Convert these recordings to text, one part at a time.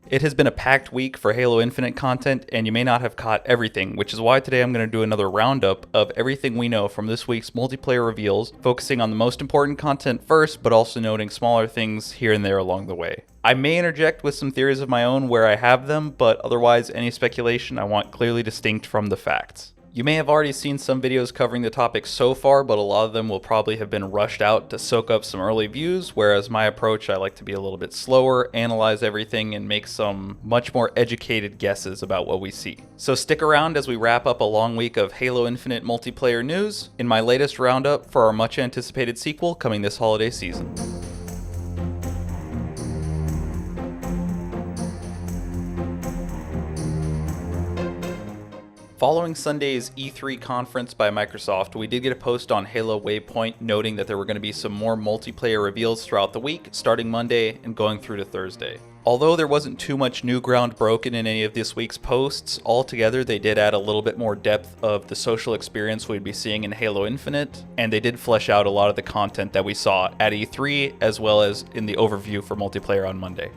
It has been a packed week for Halo Infinite content, and you may not have caught everything, which is why today I'm going to do another roundup of everything we know from this week's multiplayer reveals, focusing on the most important content first, but also noting smaller things here and there along the way. I may interject with some theories of my own where I have them, but otherwise any speculation I want clearly distinct from the facts. You may have already seen some videos covering the topic so far, but a lot of them will probably have been rushed out to soak up some early views, whereas my approach, I like to be a little bit slower, analyze everything, and make some much more educated guesses about what we see. So stick around as we wrap up a long week of Halo Infinite multiplayer news in my latest roundup for our much anticipated sequel coming this holiday season. Following Sunday's E3 conference by Microsoft, we did get a post on Halo Waypoint noting that there were going to be some more multiplayer reveals throughout the week, starting Monday and going through to Thursday. Although there wasn't too much new ground broken in any of this week's posts, altogether they did add a little bit more depth of the social experience we'd be seeing in Halo Infinite, and they did flesh out a lot of the content that we saw at E3, as well as in the overview for multiplayer on Monday.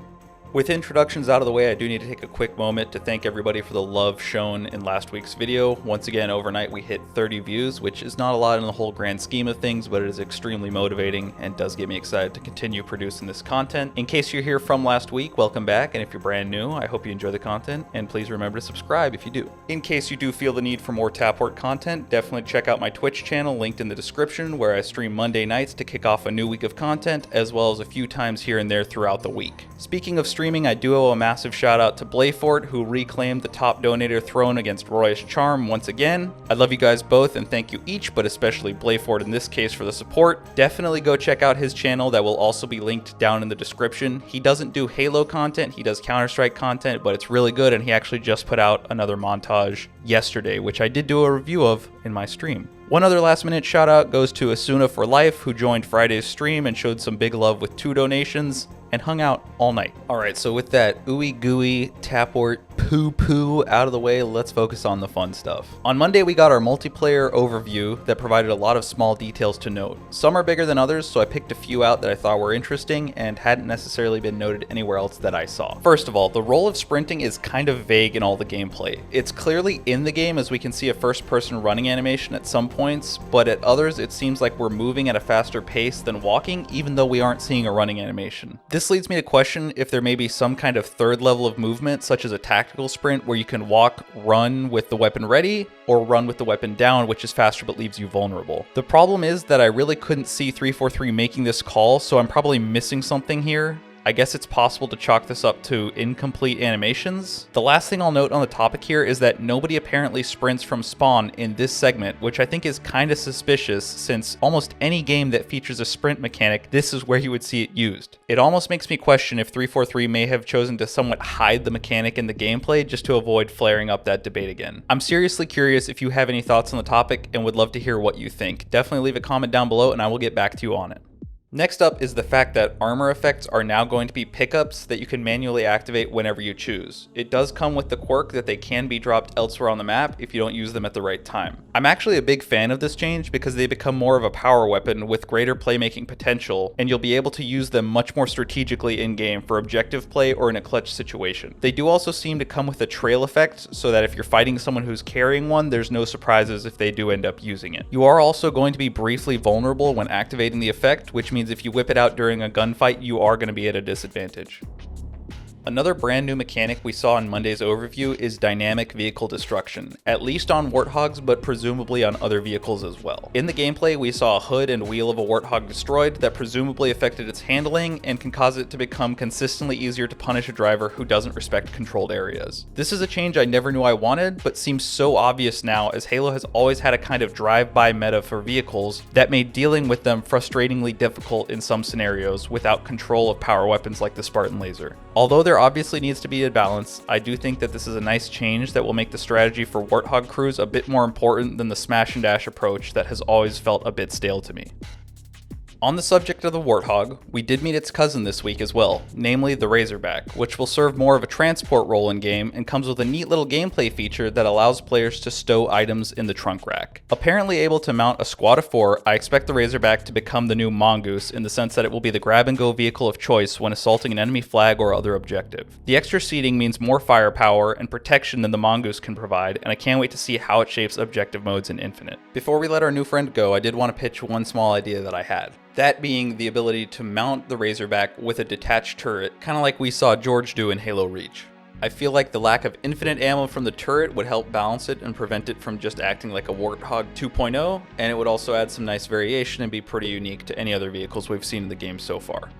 With introductions out of the way, I do need to take a quick moment to thank everybody for the love shown in last week's video. Once again, overnight we hit 30 views, which is not a lot in the whole grand scheme of things, but it is extremely motivating and does get me excited to continue producing this content. In case you're here from last week, welcome back, and if you're brand new, I hope you enjoy the content, and please remember to subscribe if you do. In case you do feel the need for more Tapwort content, definitely check out my Twitch channel linked in the description, where I stream Monday nights to kick off a new week of content, as well as a few times here and there throughout the week. Speaking of streaming, I do owe a massive shout out to Blayfort, who reclaimed the top donator throne against Roy's Charm once again. I love you guys both and thank you each, but especially Blayfort in this case for the support. Definitely go check out his channel, that will also be linked down in the description. He doesn't do Halo content, he does Counter-Strike content, but it's really good, and he actually just put out another montage yesterday, which I did do a review of in my stream. One other last minute shout out goes to Asuna for Life, who joined Friday's stream and showed some big love with 2 donations and hung out all night. Alright, so with that ooey gooey Tapwort poo poo out of the way, let's focus on the fun stuff. On Monday we got our multiplayer overview that provided a lot of small details to note. Some are bigger than others, so I picked a few out that I thought were interesting and hadn't necessarily been noted anywhere else that I saw. First of all, the role of sprinting is kind of vague in all the gameplay. It's clearly in the game, as we can see a first person running animation at some points, but at others it seems like we're moving at a faster pace than walking, even though we aren't seeing a running animation. This leads me to question if there may be some kind of third level of movement, such as a tactical sprint where you can walk, run with the weapon ready, or run with the weapon down, which is faster but leaves you vulnerable. The problem is that I really couldn't see 343 making this call, so I'm probably missing something here. I guess it's possible to chalk this up to incomplete animations. The last thing I'll note on the topic here is that nobody apparently sprints from spawn in this segment, which I think is kinda suspicious, since almost any game that features a sprint mechanic, this is where you would see it used. It almost makes me question if 343 may have chosen to somewhat hide the mechanic in the gameplay just to avoid flaring up that debate again. I'm seriously curious if you have any thoughts on the topic and would love to hear what you think. Definitely leave a comment down below and I will get back to you on it. Next up is the fact that armor effects are now going to be pickups that you can manually activate whenever you choose. It does come with the quirk that they can be dropped elsewhere on the map if you don't use them at the right time. I'm actually a big fan of this change because they become more of a power weapon with greater playmaking potential, and you'll be able to use them much more strategically in-game for objective play or in a clutch situation. They do also seem to come with a trail effect, so that if you're fighting someone who's carrying one, there's no surprises if they do end up using it. You are also going to be briefly vulnerable when activating the effect, which means if you whip it out during a gunfight, you are going to be at a disadvantage. Another brand new mechanic we saw in Monday's overview is dynamic vehicle destruction, at least on Warthogs, but presumably on other vehicles as well. In the gameplay, we saw a hood and wheel of a Warthog destroyed that presumably affected its handling and can cause it to become consistently easier to punish a driver who doesn't respect controlled areas. This is a change I never knew I wanted, but seems so obvious now, as Halo has always had a kind of drive-by meta for vehicles that made dealing with them frustratingly difficult in some scenarios without control of power weapons like the Spartan laser. Although there obviously needs to be a balance, I do think that this is a nice change that will make the strategy for Warthog crews a bit more important than the smash and dash approach that has always felt a bit stale to me. On the subject of the Warthog, we did meet its cousin this week as well, namely the Razorback, which will serve more of a transport role in game and comes with a neat little gameplay feature that allows players to stow items in the trunk rack. Apparently able to mount a squad of 4, I expect the Razorback to become the new Mongoose in the sense that it will be the grab-and-go vehicle of choice when assaulting an enemy flag or other objective. The extra seating means more firepower and protection than the Mongoose can provide, and I can't wait to see how it shapes objective modes in Infinite. Before we let our new friend go, I did want to pitch one small idea that I had. That being the ability to mount the Razorback with a detached turret, kind of like we saw George do in Halo Reach. I feel like the lack of infinite ammo from the turret would help balance it and prevent it from just acting like a Warthog 2.0, and it would also add some nice variation and be pretty unique to any other vehicles we've seen in the game so far.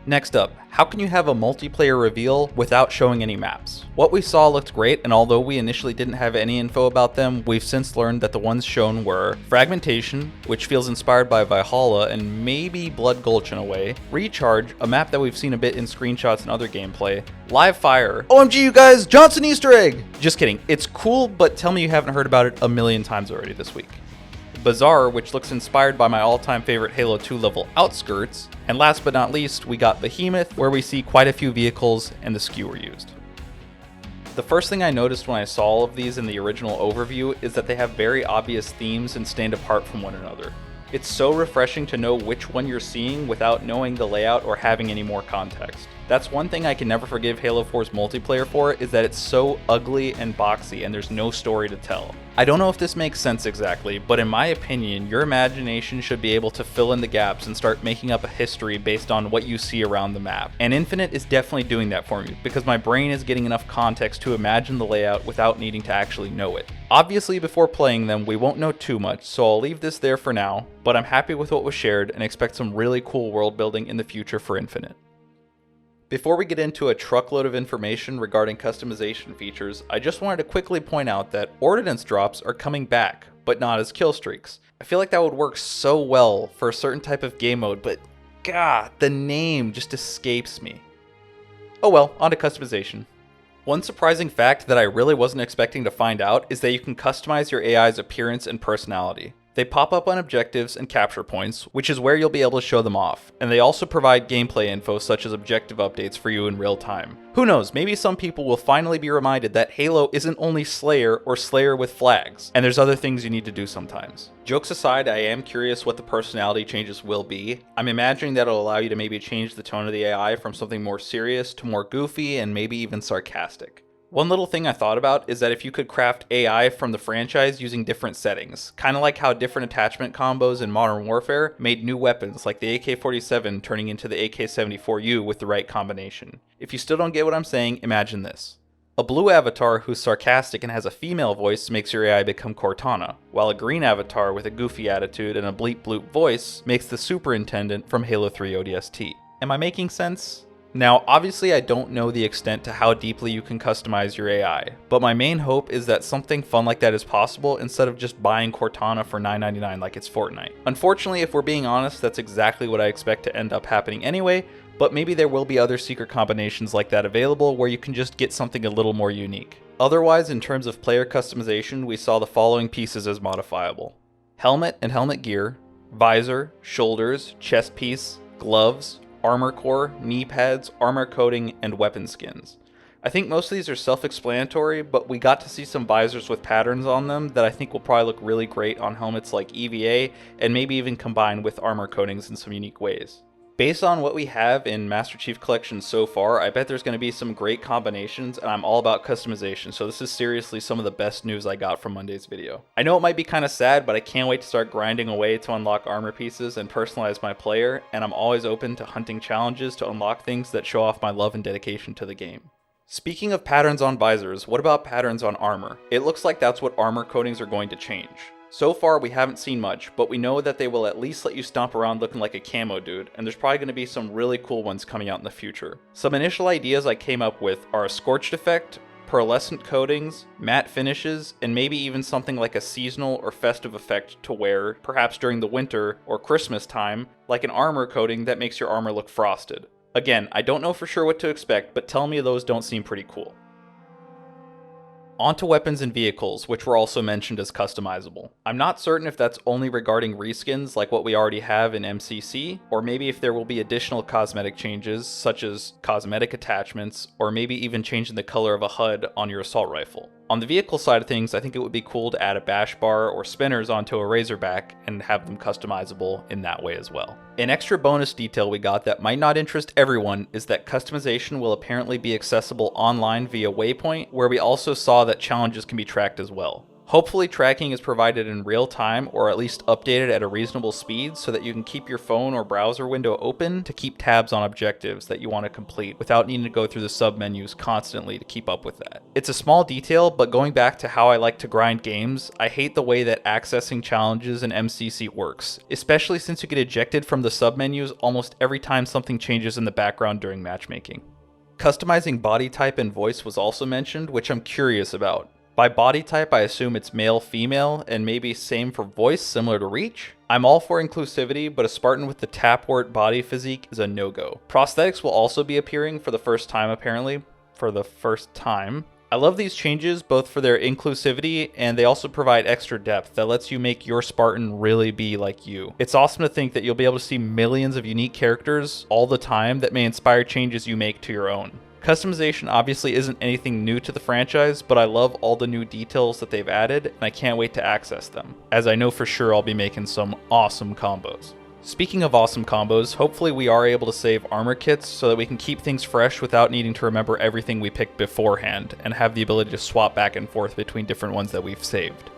Next up, how can you have a multiplayer reveal without showing any maps? What we saw looked great, and although we initially didn't have any info about them, we've since learned that the ones shown were Fragmentation, which feels inspired by Valhalla and maybe Blood Gulch in a way, Recharge, a map that we've seen a bit in screenshots and other gameplay, Live Fire, OMG you guys, Johnson Easter egg! Just kidding, it's cool, but tell me you haven't heard about it a million times already this week. Bazaar, which looks inspired by my all-time favorite Halo 2 level Outskirts, and last but not least, we got Behemoth, where we see quite a few vehicles and the skewer used. The first thing I noticed when I saw all of these in the original overview is that they have very obvious themes and stand apart from one another. It's so refreshing to know which one you're seeing without knowing the layout or having any more context. That's one thing I can never forgive Halo 4's multiplayer for, is that it's so ugly and boxy and there's no story to tell. I don't know if this makes sense exactly, but in my opinion, your imagination should be able to fill in the gaps and start making up a history based on what you see around the map. And Infinite is definitely doing that for me, because my brain is getting enough context to imagine the layout without needing to actually know it. Obviously, before playing them, we won't know too much, so I'll leave this there for now, but I'm happy with what was shared and expect some really cool world building in the future for Infinite. Before we get into a truckload of information regarding customization features, I just wanted to quickly point out that ordnance drops are coming back, but not as kill streaks. I feel like that would work so well for a certain type of game mode, but god, the name just escapes me. Oh well, on to customization. One surprising fact that I really wasn't expecting to find out is that you can customize your AI's appearance and personality. They pop up on objectives and capture points, which is where you'll be able to show them off, and they also provide gameplay info such as objective updates for you in real time. Who knows, maybe some people will finally be reminded that Halo isn't only Slayer or Slayer with flags, and there's other things you need to do sometimes. Jokes aside, I am curious what the personality changes will be. I'm imagining that it'll allow you to maybe change the tone of the AI from something more serious to more goofy and maybe even sarcastic. One little thing I thought about is that if you could craft AI from the franchise using different settings, kind of like how different attachment combos in Modern Warfare made new weapons like the AK-47 turning into the AK-74U with the right combination. If you still don't get what I'm saying, imagine this. A blue avatar who's sarcastic and has a female voice makes your AI become Cortana, while a green avatar with a goofy attitude and a bleep bloop voice makes the Superintendent from Halo 3 ODST. Am I making sense? Now, obviously I don't know the extent to how deeply you can customize your AI, but my main hope is that something fun like that is possible instead of just buying Cortana for $9.99 like it's Fortnite. Unfortunately, if we're being honest, that's exactly what I expect to end up happening anyway, but maybe there will be other secret combinations like that available where you can just get something a little more unique. Otherwise, in terms of player customization, we saw the following pieces as modifiable: helmet and helmet gear, visor, shoulders, chest piece, gloves, armor core, knee pads, armor coating, and weapon skins. I think most of these are self-explanatory, but we got to see some visors with patterns on them that I think will probably look really great on helmets like EVA, and maybe even combined with armor coatings in some unique ways. Based on what we have in Master Chief Collection so far, I bet there's going to be some great combinations, and I'm all about customization, so this is seriously some of the best news I got from Monday's video. I know it might be kind of sad, but I can't wait to start grinding away to unlock armor pieces and personalize my player, and I'm always open to hunting challenges to unlock things that show off my love and dedication to the game. Speaking of patterns on visors, what about patterns on armor? It looks like that's what armor coatings are going to change. So far, we haven't seen much, but we know that they will at least let you stomp around looking like a camo dude, and there's probably going to be some really cool ones coming out in the future. Some initial ideas I came up with are a scorched effect, pearlescent coatings, matte finishes, and maybe even something like a seasonal or festive effect to wear, perhaps during the winter or Christmas time, like an armor coating that makes your armor look frosted. Again, I don't know for sure what to expect, but tell me those don't seem pretty cool. Onto weapons and vehicles, which were also mentioned as customizable. I'm not certain if that's only regarding reskins like what we already have in MCC, or maybe if there will be additional cosmetic changes, such as cosmetic attachments, or maybe even changing the color of a HUD on your assault rifle. On the vehicle side of things, I think it would be cool to add a bash bar or spinners onto a Razorback and have them customizable in that way as well. An extra bonus detail we got that might not interest everyone is that customization will apparently be accessible online via Waypoint, where we also saw that challenges can be tracked as well. Hopefully tracking is provided in real time or at least updated at a reasonable speed so that you can keep your phone or browser window open to keep tabs on objectives that you want to complete without needing to go through the submenus constantly to keep up with that. It's a small detail, but going back to how I like to grind games, I hate the way that accessing challenges in MCC works, especially since you get ejected from the submenus almost every time something changes in the background during matchmaking. Customizing body type and voice was also mentioned, which I'm curious about. By body type, I assume it's male, female, and maybe same for voice, similar to Reach. I'm all for inclusivity, but a Spartan with the tapwort body physique is a no-go. Prosthetics will also be appearing for the first time, apparently. For the first time. I love these changes, both for their inclusivity, and they also provide extra depth that lets you make your Spartan really be like you. It's awesome to think that you'll be able to see millions of unique characters all the time that may inspire changes you make to your own. Customization obviously isn't anything new to the franchise, but I love all the new details that they've added, and I can't wait to access them, as I know for sure I'll be making some awesome combos. Speaking of awesome combos, hopefully we are able to save armor kits so that we can keep things fresh without needing to remember everything we picked beforehand, and have the ability to swap back and forth between different ones that we've saved.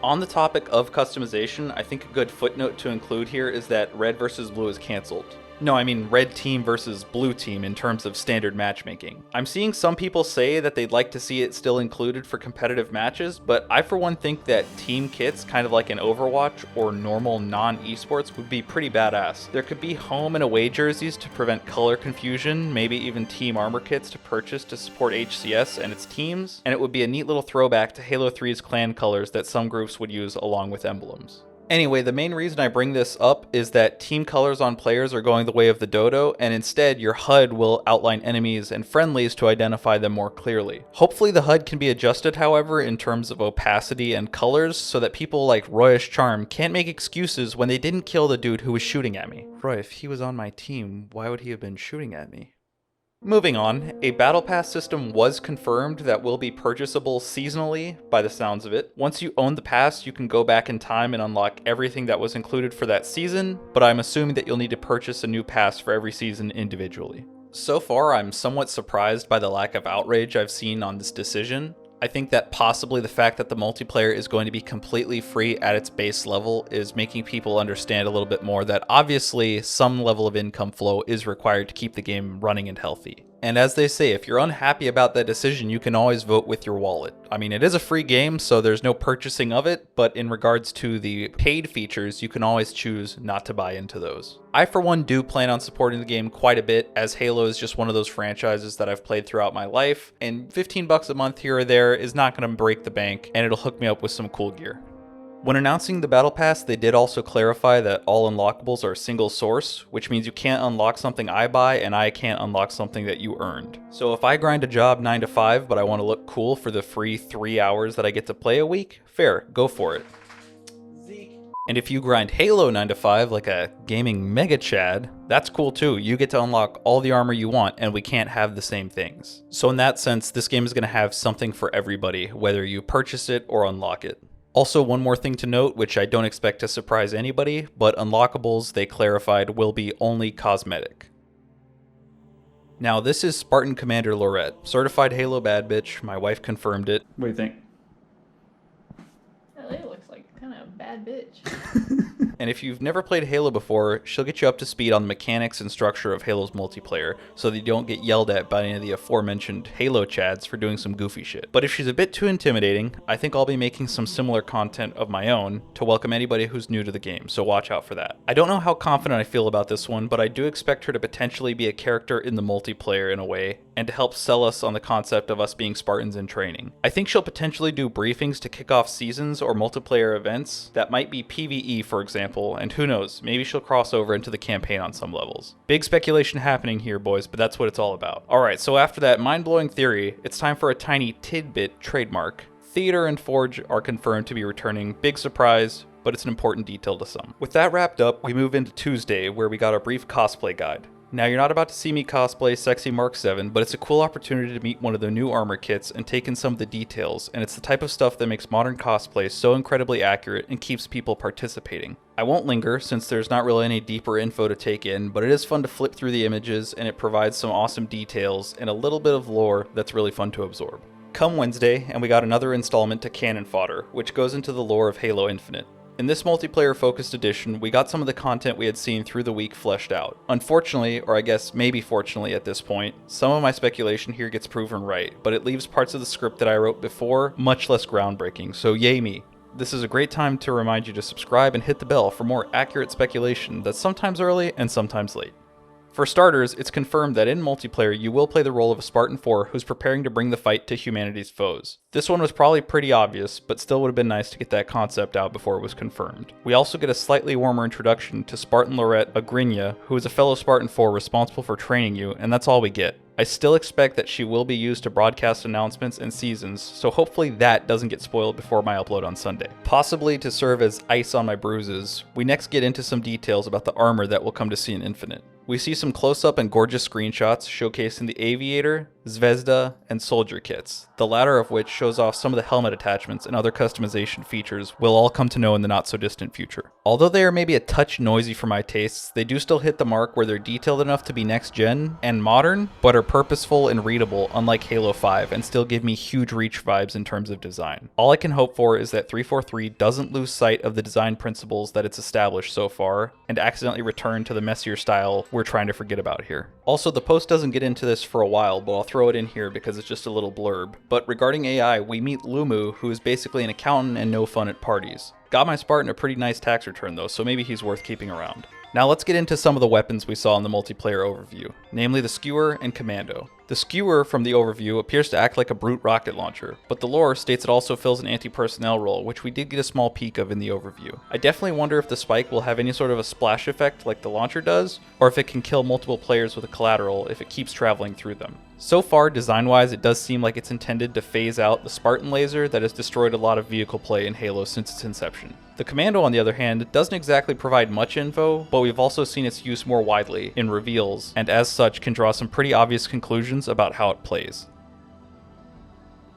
On the topic of customization, I think a good footnote to include here is that red versus blue is cancelled. No, I mean red team versus blue team in terms of standard matchmaking. I'm seeing some people say that they'd like to see it still included for competitive matches, but I for one think that team kits, kind of like in Overwatch or normal non-esports, would be pretty badass. There could be home and away jerseys to prevent color confusion, maybe even team armor kits to purchase to support HCS and its teams, and it would be a neat little throwback to Halo 3's clan colors that some groups would use along with emblems. Anyway, the main reason I bring this up is that team colors on players are going the way of the dodo, and instead your HUD will outline enemies and friendlies to identify them more clearly. Hopefully the HUD can be adjusted, however, in terms of opacity and colors, so that people like Royish Charm can't make excuses when they didn't kill the dude who was shooting at me. Roy, if he was on my team, why would he have been shooting at me? Moving on, a Battle Pass system was confirmed that will be purchasable seasonally, by the sounds of it. Once you own the pass, you can go back in time and unlock everything that was included for that season, but I'm assuming that you'll need to purchase a new pass for every season individually. So far, I'm somewhat surprised by the lack of outrage I've seen on this decision. I think that possibly the fact that the multiplayer is going to be completely free at its base level is making people understand a little bit more that obviously some level of income flow is required to keep the game running and healthy. And as they say, if you're unhappy about that decision, you can always vote with your wallet. I mean, it is a free game, so there's no purchasing of it, but in regards to the paid features, you can always choose not to buy into those. I, for one, do plan on supporting the game quite a bit, as Halo is just one of those franchises that I've played throughout my life, and $15 a month here or there is not going to break the bank, and it'll hook me up with some cool gear. When announcing the Battle Pass, they did also clarify that all unlockables are single source, which means you can't unlock something I buy and I can't unlock something that you earned. So if I grind a job 9 to 5 but I want to look cool for the free 3 hours that I get to play a week, fair, go for it. And if you grind Halo 9 to 5 like a gaming mega chad, that's cool too. You get to unlock all the armor you want and we can't have the same things. So in that sense, this game is going to have something for everybody, whether you purchase it or unlock it. Also, one more thing to note, which I don't expect to surprise anybody, but unlockables, they clarified, will be only cosmetic. Now, this is Spartan Commander Lorette, certified Halo bad bitch. My wife confirmed it. What do you think? That lady looks like kind of a bad bitch. And if you've never played Halo before, she'll get you up to speed on the mechanics and structure of Halo's multiplayer, so that you don't get yelled at by any of the aforementioned Halo chads for doing some goofy shit. But if she's a bit too intimidating, I think I'll be making some similar content of my own to welcome anybody who's new to the game, so watch out for that. I don't know how confident I feel about this one, but I do expect her to potentially be a character in the multiplayer in a way, and to help sell us on the concept of us being Spartans in training. I think she'll potentially do briefings to kick off seasons or multiplayer events that might be PvE, for example, and who knows, maybe she'll cross over into the campaign on some levels. Big speculation happening here, boys, but that's what it's all about. Alright, so after that mind-blowing theory, it's time for a tiny tidbit trademark. Theater and Forge are confirmed to be returning. Big surprise, but it's an important detail to some. With that wrapped up, we move into Tuesday, where we got a brief cosplay guide. Now, you're not about to see me cosplay Sexy Mark 7, but it's a cool opportunity to meet one of the new armor kits and take in some of the details, and it's the type of stuff that makes modern cosplay so incredibly accurate and keeps people participating. I won't linger, since there's not really any deeper info to take in, but it is fun to flip through the images, and it provides some awesome details and a little bit of lore that's really fun to absorb. Come Wednesday, and we got another installment to Cannon Fodder, which goes into the lore of Halo Infinite. In this multiplayer-focused edition, we got some of the content we had seen through the week fleshed out. Unfortunately, or I guess maybe fortunately at this point, some of my speculation here gets proven right, but it leaves parts of the script that I wrote before much less groundbreaking, so yay me. This is a great time to remind you to subscribe and hit the bell for more accurate speculation that's sometimes early and sometimes late. For starters, it's confirmed that in multiplayer you will play the role of a Spartan 4 who's preparing to bring the fight to humanity's foes. This one was probably pretty obvious, but still would have been nice to get that concept out before it was confirmed. We also get a slightly warmer introduction to Spartan Lorette Agrinia, who is a fellow Spartan 4 responsible for training you, and that's all we get. I still expect that she will be used to broadcast announcements and seasons, so hopefully that doesn't get spoiled before my upload on Sunday. Possibly to serve as ice on my bruises, we next get into some details about the armor that we'll come to see in Infinite. We see some close-up and gorgeous screenshots showcasing the Aviator, Zvezda, and Soldier kits, the latter of which shows off some of the helmet attachments and other customization features we'll all come to know in the not-so-distant future. Although they are maybe a touch noisy for my tastes, they do still hit the mark where they're detailed enough to be next-gen and modern, but are purposeful and readable unlike Halo 5 and still give me huge Reach vibes in terms of design. All I can hope for is that 343 doesn't lose sight of the design principles that it's established so far and accidentally return to the messier style we're trying to forget about here. Also, the post doesn't get into this for a while, but I'll throw it in here because it's just a little blurb. But regarding AI, we meet Lumu, who is basically an accountant and no fun at parties. Got my Spartan a pretty nice tax return though, so maybe he's worth keeping around. Now let's get into some of the weapons we saw in the multiplayer overview, namely the Skewer and Commando. The Skewer from the overview appears to act like a brute rocket launcher, but the lore states it also fills an anti-personnel role, which we did get a small peek of in the overview. I definitely wonder if the spike will have any sort of a splash effect like the launcher does, or if it can kill multiple players with a collateral if it keeps traveling through them. So far, design-wise, it does seem like it's intended to phase out the Spartan laser that has destroyed a lot of vehicle play in Halo since its inception. The Commando, on the other hand, doesn't exactly provide much info, but we've also seen its use more widely in reveals, and as such can draw some pretty obvious conclusions about how it plays.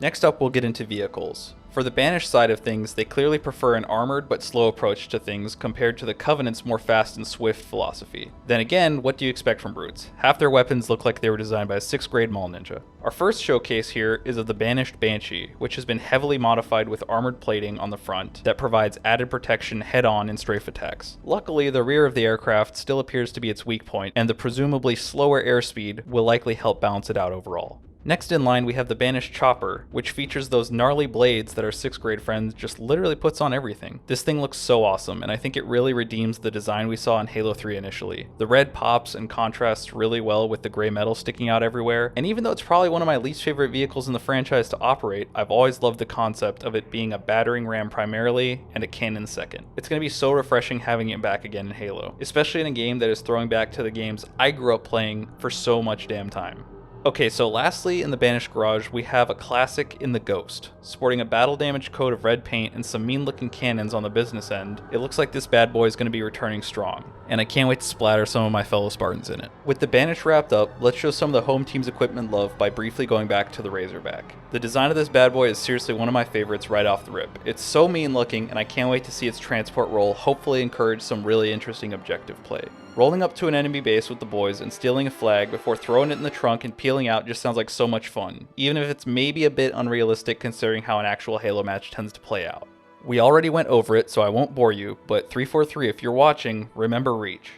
Next up, we'll get into vehicles. For the Banished side of things, they clearly prefer an armored but slow approach to things compared to the Covenant's more fast and swift philosophy. Then again, what do you expect from brutes? Half their weapons look like they were designed by a 6th grade mall ninja. Our first showcase here is of the Banished Banshee, which has been heavily modified with armored plating on the front that provides added protection head-on in strafe attacks. Luckily, the rear of the aircraft still appears to be its weak point, and the presumably slower airspeed will likely help balance it out overall. Next in line, we have the Banished Chopper, which features those gnarly blades that our 6th grade friend just literally puts on everything. This thing looks so awesome, and I think it really redeems the design we saw in Halo 3 initially. The red pops and contrasts really well with the gray metal sticking out everywhere, and even though it's probably one of my least favorite vehicles in the franchise to operate, I've always loved the concept of it being a battering ram primarily and a cannon second. It's going to be so refreshing having it back again in Halo, especially in a game that is throwing back to the games I grew up playing for so much damn time. Okay, so lastly in the Banished Garage, we have a classic in the Ghost. Sporting a battle-damaged coat of red paint and some mean-looking cannons on the business end, it looks like this bad boy is going to be returning strong, and I can't wait to splatter some of my fellow Spartans in it. With the Banished wrapped up, let's show some of the home team's equipment love by briefly going back to the Razorback. The design of this bad boy is seriously one of my favorites right off the rip. It's so mean-looking, and I can't wait to see its transport role hopefully encourage some really interesting objective play. Rolling up to an enemy base with the boys and stealing a flag before throwing it in the trunk and peeling out just sounds like so much fun, even if it's maybe a bit unrealistic considering how an actual Halo match tends to play out. We already went over it, so I won't bore you, but 343, if you're watching, remember Reach.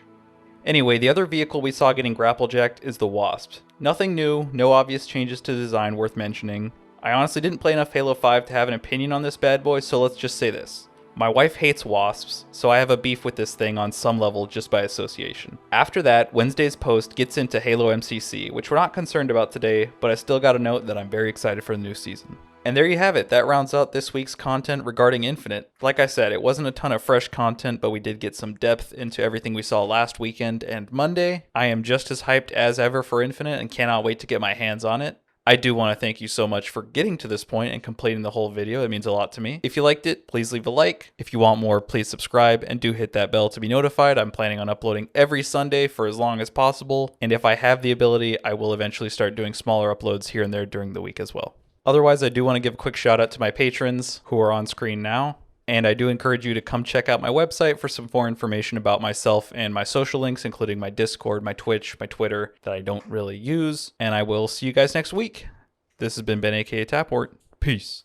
Anyway, the other vehicle we saw getting grapple-jacked is the Wasp. Nothing new, no obvious changes to design worth mentioning. I honestly didn't play enough Halo 5 to have an opinion on this bad boy, so let's just say this. My wife hates wasps, so I have a beef with this thing on some level just by association. After that, Wednesday's post gets into Halo MCC, which we're not concerned about today, but I still gotta note that I'm very excited for the new season. And there you have it, that rounds out this week's content regarding Infinite. Like I said, it wasn't a ton of fresh content, but we did get some depth into everything we saw last weekend and Monday. I am just as hyped as ever for Infinite and cannot wait to get my hands on it. I do want to thank you so much for getting to this point and completing the whole video. It means a lot to me. If you liked it, please leave a like. If you want more, please subscribe and do hit that bell to be notified. I'm planning on uploading every Sunday for as long as possible. And if I have the ability, I will eventually start doing smaller uploads here and there during the week as well. Otherwise, I do want to give a quick shout out to my patrons who are on screen now. And I do encourage you to come check out my website for some more information about myself and my social links, including my Discord, my Twitch, my Twitter that I don't really use. And I will see you guys next week. This has been Ben, aka Tapwort. Peace.